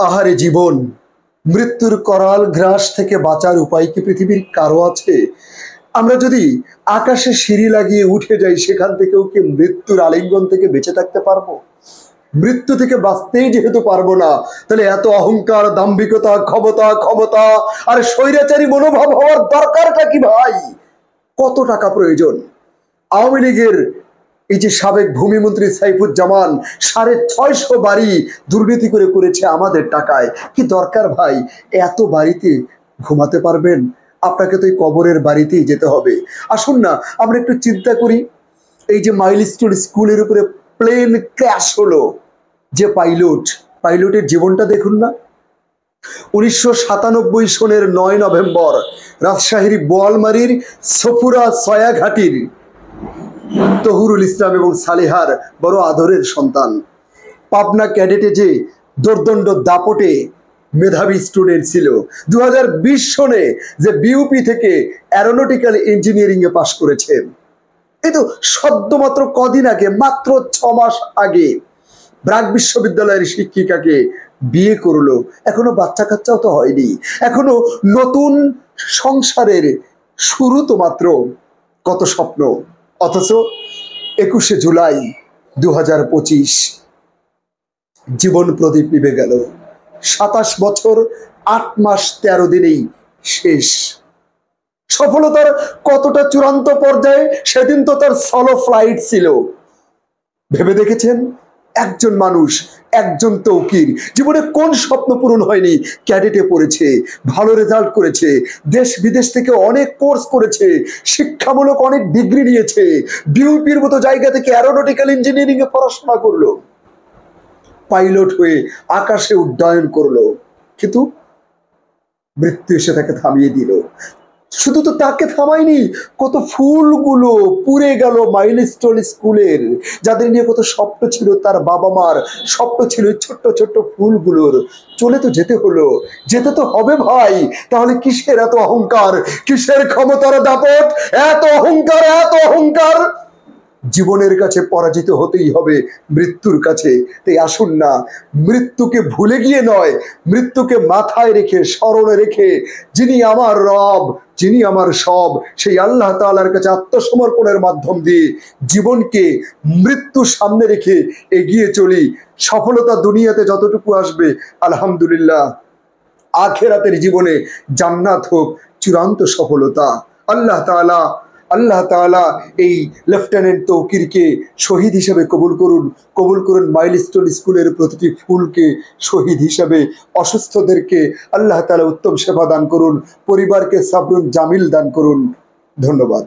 আহারে জীবন, মৃত্যুর করাল গ্রাস থেকে বাঁচার উপায় কি পৃথিবীর কারো আছে? আমরা যদি আকাশে সিঁড়ি লাগিয়ে উঠে যাই, সেখান থেকেও কি মৃত্যুর আলিঙ্গন থেকে বেঁচে থাকতে পারবো? মৃত্যু থেকে বাঁচতেই যেহেতু পারবো না, তাহলে এত অহংকার, দাম্ভিকতা, ক্ষমতা ক্ষমতা আর স্বৈরাচারী মনোভাব হওয়ার দরকারটা কি ভাই? কত টাকা প্রয়োজন? আওয়ামী লীগের এই যে সাবেক ভূমিমন্ত্রী সাইফুজ্জামান 650 বাড়ি দুর্নীতি করেছে আমাদের টাকায়। কি দরকার ভাই এত বাড়িতে ঘুমাতে পারবেন? আপনাকে তো এই কবরের বাড়িতেই যেতে হবে। আসুন না আমরা একটু চিন্তা করি। এই যে মাইলস্টোন স্কুলের উপরে প্লেন ক্র্যাশ হলো, যে পাইলটের জীবনটা দেখুন না। 1997 সনের 9 নভেম্বর রাজশাহীর বোয়ালমারীর সফুরা সয়াঘাটির তহুরুল ইসলাম এবং সালেহার বড় আদরের সন্তান। পাবনা ক্যাডেটে যে দোর্দণ্ড দাপটে মেধাবী স্টুডেন্ট ছিল, 2020 সনে যে বিউপি থেকে অ্যারোনটিক্যাল ইঞ্জিনিয়ারিং এ পাশ করেছে। এই তো সদ্যমাত্র কদিন আগে, মাত্র 6 মাস আগে ব্র্যাক বিশ্ববিদ্যালয়ের শিক্ষিকাকে বিয়ে করলো। এখনো বাচ্চা কাচ্চাও তো হয়নি, এখনো নতুন সংসারের শুরু তো মাত্র। কত স্বপ্ন, অথচ 21শে জুলাই 2025 জীবন প্রদীপ নিভে গেল। 27 বছর 8 মাস 13 দিনেই শেষ। সফলতার কতটা চূড়ান্ত পর্যায়ে, সেদিন তো তার সলো ফ্লাইট ছিল। ভেবে দেখেছেন একজন মানুষ, একজন তৌকির জীবনে কোন স্বপ্ন পূরণ হয়নি? ক্যাডেটে পড়েছে, ভালো রেজাল্ট করেছে, দেশ বিদেশ থেকে অনেক কোর্স করেছে, শিক্ষামূলক অনেক ডিগ্রি নিয়েছে, বিউপির মতো জায়গা থেকে অ্যারোনটিক্যাল ইঞ্জিনিয়ারিং এ পড়াশোনা করলো, পাইলট হয়ে আকাশে উড্ডয়ন করলো, কিন্তু মৃত্যু এসে তাকে থামিয়ে দিল। শুধু তো তাকে থামায়নি, কত ফুলগুলো পুড়ে গেল মাইলস্টোন স্কুলের, যাদের নিয়ে কত স্বপ্ন ছিল, তার বাবা মার স্বপ্ন ছিল ছোট্ট ছোট্ট ফুলগুলোর। চলে তো যেতে হলো, যেতে তো হবে ভাই। তাহলে কিসের এত অহংকার, কিসের ক্ষমতার দাপট? এত অহংকার, এত অহংকার! জীবনের কাছে পরাজিত হতেই হবে মৃত্যুর কাছে। তাই আসুন না, মৃত্যুকে ভুলে গিয়ে নয়, মৃত্যুকে মাথায় রেখে, স্মরণে রেখে, যিনি আমার রব, যিনি আমার সব, সেই আল্লাহ তাআলার কাছে আত্মসমর্পণের মাধ্যম দিয়ে জীবনকে মৃত্যু সামনে রেখে এগিয়ে চলি। সফলতা দুনিয়াতে যতটুকু আসবে আলহামদুলিল্লাহ, আখিরাতের জীবনে জান্নাত হোক চূড়ান্ত সফলতা। আল্লাহ তাআলা এই লেফটেন্যান্ট তৌকিরকে শহীদ হিসেবে কবুল করুন। মাইলস্টোন স্কুলের প্রতিটি ফুলকে শহীদ হিসেবে, অসুস্থদেরকে আল্লাহ তাআলা উত্তম সেবা দান করুন, পরিবারকে সাবরুন জামিল দান করুন। ধন্যবাদ।